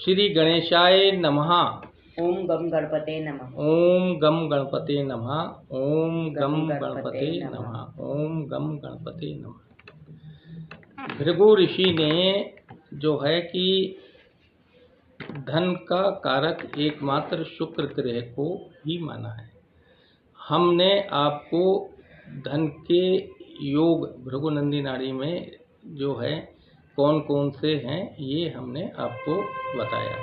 श्री गणेशाय नमः। ओम गम गणपते नमः। ओम गम गणपते नमः। ओम गम गणपते नमः। ओम गम गणपते नमः। भृगु ऋषि ने जो है कि धन का कारक एकमात्र शुक्र ग्रह को ही माना है। हमने आपको धन के योग भृगुनंदी नाड़ी में जो है कौन कौन से हैं ये हमने आपको बताया।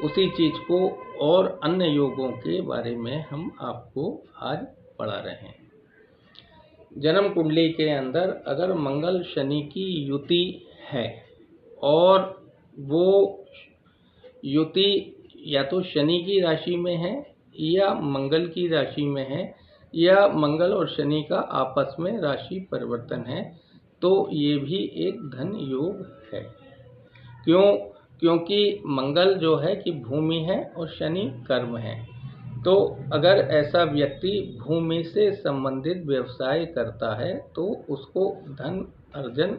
उसी चीज़ को और अन्य योगों के बारे में हम आपको आज पढ़ा रहे हैं। जन्म कुंडली के अंदर अगर मंगल शनि की युति है और वो युति या तो शनि की राशि में है या मंगल की राशि में है या मंगल और शनि का आपस में राशि परिवर्तन है, तो ये भी एक धन योग है। क्योंकि मंगल जो है कि भूमि है और शनि कर्म है। तो अगर ऐसा व्यक्ति भूमि से संबंधित व्यवसाय करता है तो उसको धन अर्जन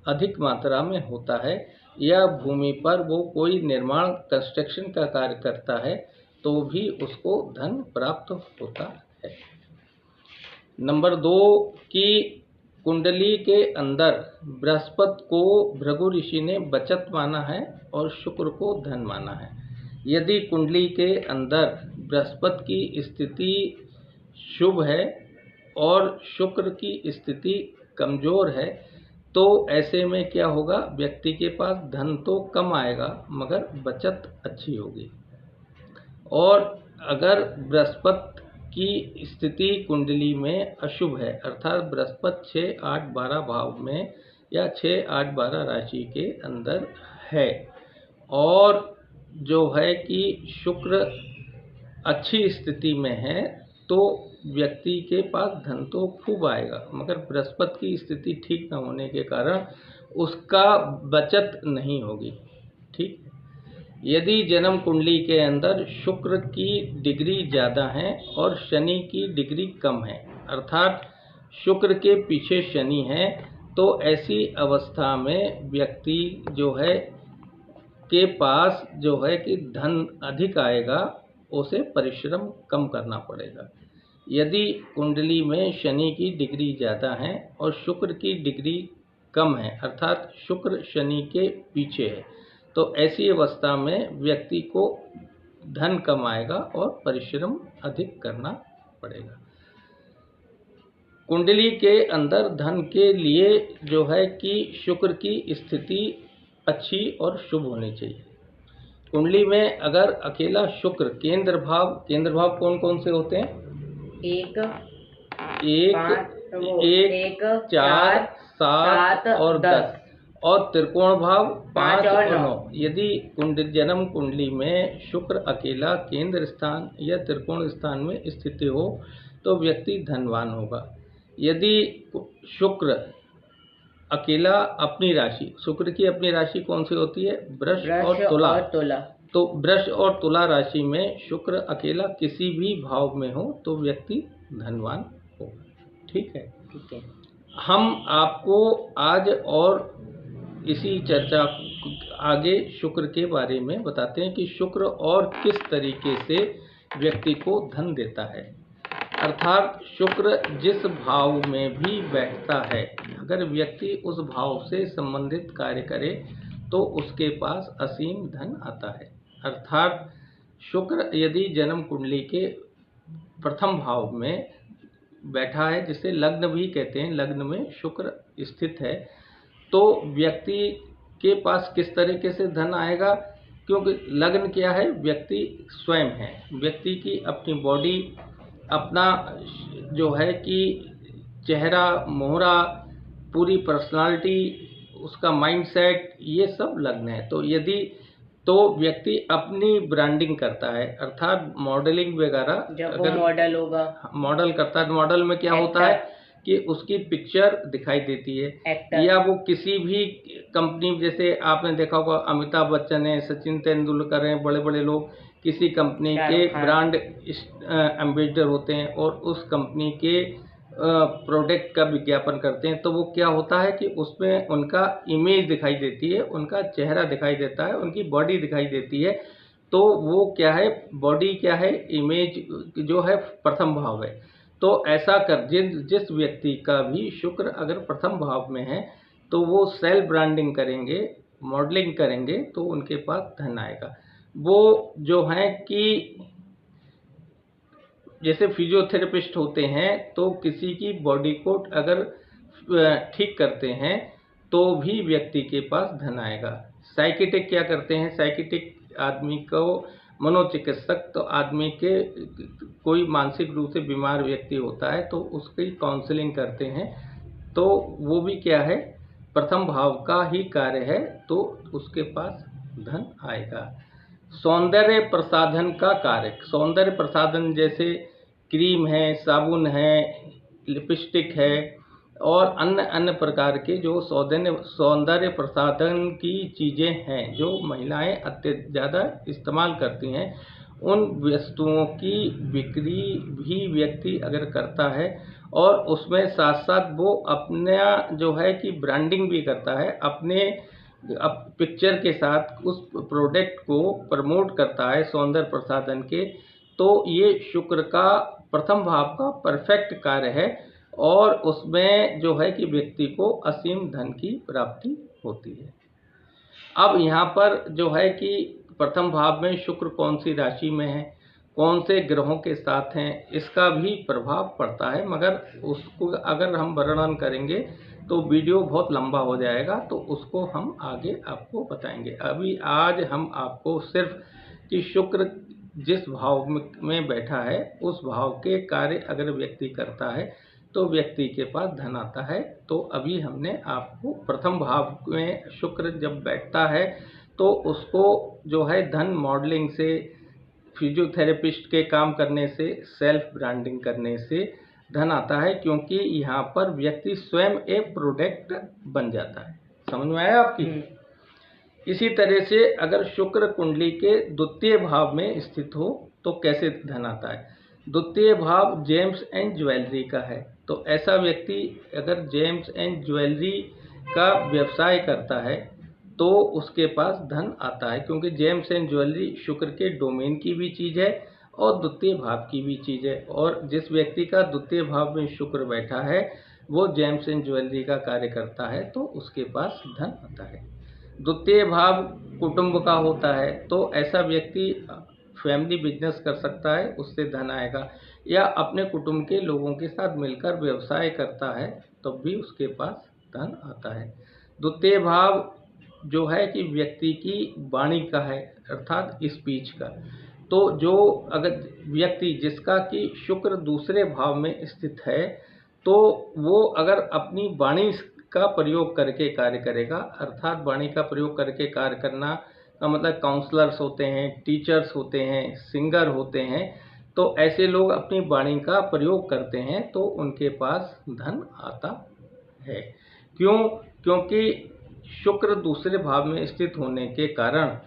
अधिक मात्रा में होता है, या भूमि पर वो कोई निर्माण कंस्ट्रक्शन का कार्य करता है तो भी उसको धन प्राप्त होता है। नंबर 2 की कुंडली के अंदर बृहस्पति को भृगु ऋषि ने बचत माना है और शुक्र को धन माना है। यदि कुंडली के अंदर बृहस्पति की स्थिति शुभ है और शुक्र की स्थिति कमज़ोर है तो ऐसे में क्या होगा, व्यक्ति के पास धन तो कम आएगा मगर बचत अच्छी होगी। और अगर बृहस्पति की स्थिति कुंडली में अशुभ है अर्थात बृहस्पति 6, 8, 12 भाव में या 6, 8, 12 राशि के अंदर है और जो है कि शुक्र अच्छी स्थिति में है तो व्यक्ति के पास धन तो खूब आएगा मगर बृहस्पति की स्थिति ठीक न होने के कारण उसका बचत नहीं होगी। ठीक। यदि जन्म कुंडली के अंदर शुक्र की डिग्री ज़्यादा है और शनि की डिग्री कम है अर्थात शुक्र के पीछे शनि है, तो ऐसी अवस्था में व्यक्ति जो है के पास जो है कि धन अधिक आएगा, उसे परिश्रम कम करना पड़ेगा। यदि कुंडली में शनि की डिग्री ज़्यादा है और शुक्र की डिग्री कम है अर्थात शुक्र शनि के पीछे है, तो ऐसी अवस्था में व्यक्ति को धन कम आएगा और परिश्रम अधिक करना पड़ेगा। कुंडली के अंदर धन के लिए जो है कि शुक्र की स्थिति अच्छी और शुभ होनी चाहिए। कुंडली में अगर अकेला शुक्र केंद्र भाव कौन कौन से होते हैं? एक, 4, 7 और 10 और त्रिकोण भाव 5 और 9। यदि जन्म कुंडली में शुक्र अकेला केंद्र स्थान या त्रिकोण स्थान में स्थित हो तो व्यक्ति धनवान होगा। यदि शुक्र अकेला अपनी राशि, शुक्र की अपनी राशि कौन सी होती है? वृष और तुला। तो वृष और तुला राशि में शुक्र अकेला किसी भी भाव में हो तो व्यक्ति धनवान होगा। ठीक है। हम आपको आज और इसी चर्चा आगे शुक्र के बारे में बताते हैं कि शुक्र और किस तरीके से व्यक्ति को धन देता है। अर्थात शुक्र जिस भाव में भी बैठता है, अगर व्यक्ति उस भाव से संबंधित कार्य करे तो उसके पास असीम धन आता है। अर्थात शुक्र यदि जन्म कुंडली के प्रथम भाव में बैठा है, जिसे लग्न भी कहते हैं, लग्न में शुक्र स्थित है, तो व्यक्ति के पास किस तरीके से धन आएगा? क्योंकि लग्न क्या है? व्यक्ति स्वयं है। व्यक्ति की अपनी बॉडी, अपना जो है कि चेहरा, मोहरा, पूरी पर्सनालिटी, उसका माइंडसेट, ये सब लग्न है। तो यदि तो व्यक्ति अपनी ब्रांडिंग करता है अर्थात मॉडलिंग वगैरह, अगर मॉडल होगा, मॉडल करता है तो मॉडल में क्या होता है कि उसकी पिक्चर दिखाई देती है। या वो किसी भी कंपनी, जैसे आपने देखा होगा अमिताभ बच्चन है, सचिन तेंदुलकर हैं, बड़े बड़े लोग किसी कंपनी के ब्रांड एम्बेसडर होते हैं और उस कंपनी के प्रोडक्ट का विज्ञापन करते हैं, तो वो क्या होता है कि उसमें उनका इमेज दिखाई देती है, उनका चेहरा दिखाई देता है, उनकी बॉडी दिखाई देती है। तो वो क्या है, बॉडी क्या है, इमेज जो है प्रथम भाव है। तो ऐसा कर जिस व्यक्ति का भी शुक्र अगर प्रथम भाव में है, तो वो सेल्फ ब्रांडिंग करेंगे, मॉडलिंग करेंगे, तो उनके पास धन आएगा। वो जो है कि जैसे फिजियोथेरेपिस्ट होते हैं, तो किसी की बॉडी को अगर ठीक करते हैं तो भी व्यक्ति के पास धन आएगा। साइकिटिक क्या करते हैं, साइकिटिक आदमी को, मनोचिकित्सक तो आदमी के कोई मानसिक रूप से बीमार व्यक्ति होता है तो उसकी काउंसलिंग करते हैं, तो वो भी क्या है, प्रथम भाव का ही कार्य है, तो उसके पास धन आएगा। सौंदर्य प्रसाधन का कार्य, सौंदर्य प्रसाधन जैसे क्रीम है, साबुन है, लिपस्टिक है और अन्य अन्य प्रकार के जो सौंदर्य प्रसाधन की चीज़ें हैं जो महिलाएं अत्यधिक ज़्यादा इस्तेमाल करती हैं, उन वस्तुओं की बिक्री भी व्यक्ति अगर करता है और उसमें साथ साथ वो अपना जो है कि ब्रांडिंग भी करता है, अपने पिक्चर के साथ उस प्रोडक्ट को प्रमोट करता है सौंदर्य प्रसाधन के, तो ये शुक्र का प्रथम भाव का परफेक्ट कार्य है और उसमें जो है कि व्यक्ति को असीम धन की प्राप्ति होती है। अब यहाँ पर जो है कि प्रथम भाव में शुक्र कौन सी राशि में है, कौन से ग्रहों के साथ हैं, इसका भी प्रभाव पड़ता है, मगर उसको अगर हम वर्णन करेंगे तो वीडियो बहुत लंबा हो जाएगा, तो उसको हम आगे आपको बताएंगे। अभी आज हम आपको सिर्फ कि शुक्र जिस भाव में बैठा है उस भाव के कार्य अगर व्यक्ति करता है तो व्यक्ति के पास धन आता है। तो अभी हमने आपको प्रथम भाव में शुक्र जब बैठता है तो उसको जो है धन मॉडलिंग से, फिजियोथेरेपिस्ट के काम करने से, सेल्फ ब्रांडिंग करने से धन आता है, क्योंकि यहाँ पर व्यक्ति स्वयं एक प्रोडक्ट बन जाता है। समझ में आया आपकी? इसी तरह से अगर शुक्र कुंडली के द्वितीय भाव में स्थित हो तो कैसे धन आता है। द्वितीय भाव जेम्स एंड ज्वेलरी का है, तो ऐसा व्यक्ति अगर जेम्स एंड ज्वेलरी का व्यवसाय करता है तो उसके पास धन आता है, क्योंकि जेम्स एंड ज्वेलरी शुक्र के डोमेन की भी चीज़ है और द्वितीय भाव की भी चीज़ है। और जिस व्यक्ति का द्वितीय भाव में शुक्र बैठा है वो जेम्स एंड ज्वेलरी का कार्य करता है, तो उसके पास धन आता है। द्वितीय भाव कुटुंब का होता है, तो ऐसा व्यक्ति फैमिली बिजनेस कर सकता है, उससे धन आएगा, या अपने कुटुंब के लोगों के साथ मिलकर व्यवसाय करता है तब भी उसके पास धन आता है। द्वितीय भाव जो है कि व्यक्ति की वाणी का है, अर्थात स्पीच का। तो जो अगर व्यक्ति जिसका कि शुक्र दूसरे भाव में स्थित है, तो वो अगर अपनी वाणी का प्रयोग करके कार्य करेगा, अर्थात वाणी का प्रयोग करके कार्य करना का मतलब काउंसलर्स होते हैं, टीचर्स होते हैं, सिंगर होते हैं, तो ऐसे लोग अपनी वाणी का प्रयोग करते हैं तो उनके पास धन आता है। क्यों? क्योंकि शुक्र दूसरे भाव में स्थित होने के कारण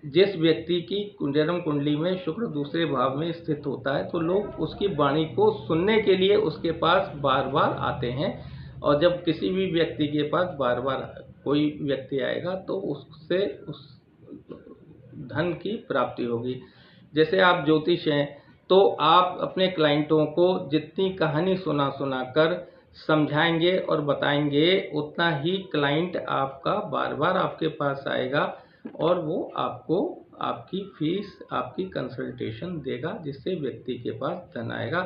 जिस व्यक्ति की जन्म कुंडली में शुक्र दूसरे भाव में स्थित होता है तो लोग उसकी वाणी को सुनने के लिए उसके पास बार बार आते हैं, और जब किसी भी व्यक्ति के पास बार बार कोई व्यक्ति आएगा तो उससे उस धन की प्राप्ति होगी। जैसे आप ज्योतिष हैं तो आप अपने क्लाइंटों को जितनी कहानी सुना कर समझाएंगे और बताएंगे, उतना ही क्लाइंट आपका बार बार आपके पास आएगा और वो आपको आपकी फीस, आपकी कंसल्टेशन देगा, जिससे व्यक्ति के पास धन आएगा।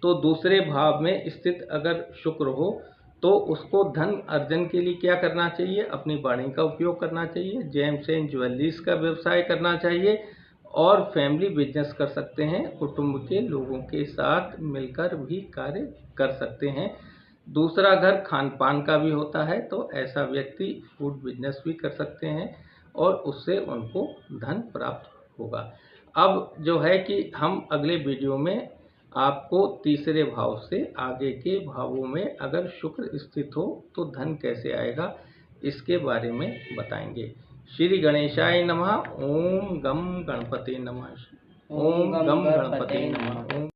तो दूसरे भाव में स्थित अगर शुक्र हो तो उसको धन अर्जन के लिए क्या करना चाहिए? अपनी वाणी का उपयोग करना चाहिए, जेम्स एंड ज्वेलरीज का व्यवसाय करना चाहिए और फैमिली बिजनेस कर सकते हैं, कुटुंब के लोगों के साथ मिलकर भी कार्य कर सकते हैं। दूसरा घर खान पान का भी होता है, तो ऐसा व्यक्ति फूड बिजनेस भी कर सकते हैं और उससे उनको धन प्राप्त होगा। अब जो है कि हम अगले वीडियो में आपको तीसरे भाव से आगे के भावों में अगर शुक्र स्थित हो तो धन कैसे आएगा, इसके बारे में बताएंगे। श्री गणेशाय नमः। ओम गम गणपते नमः। ओम गम गणपते नमः। ओम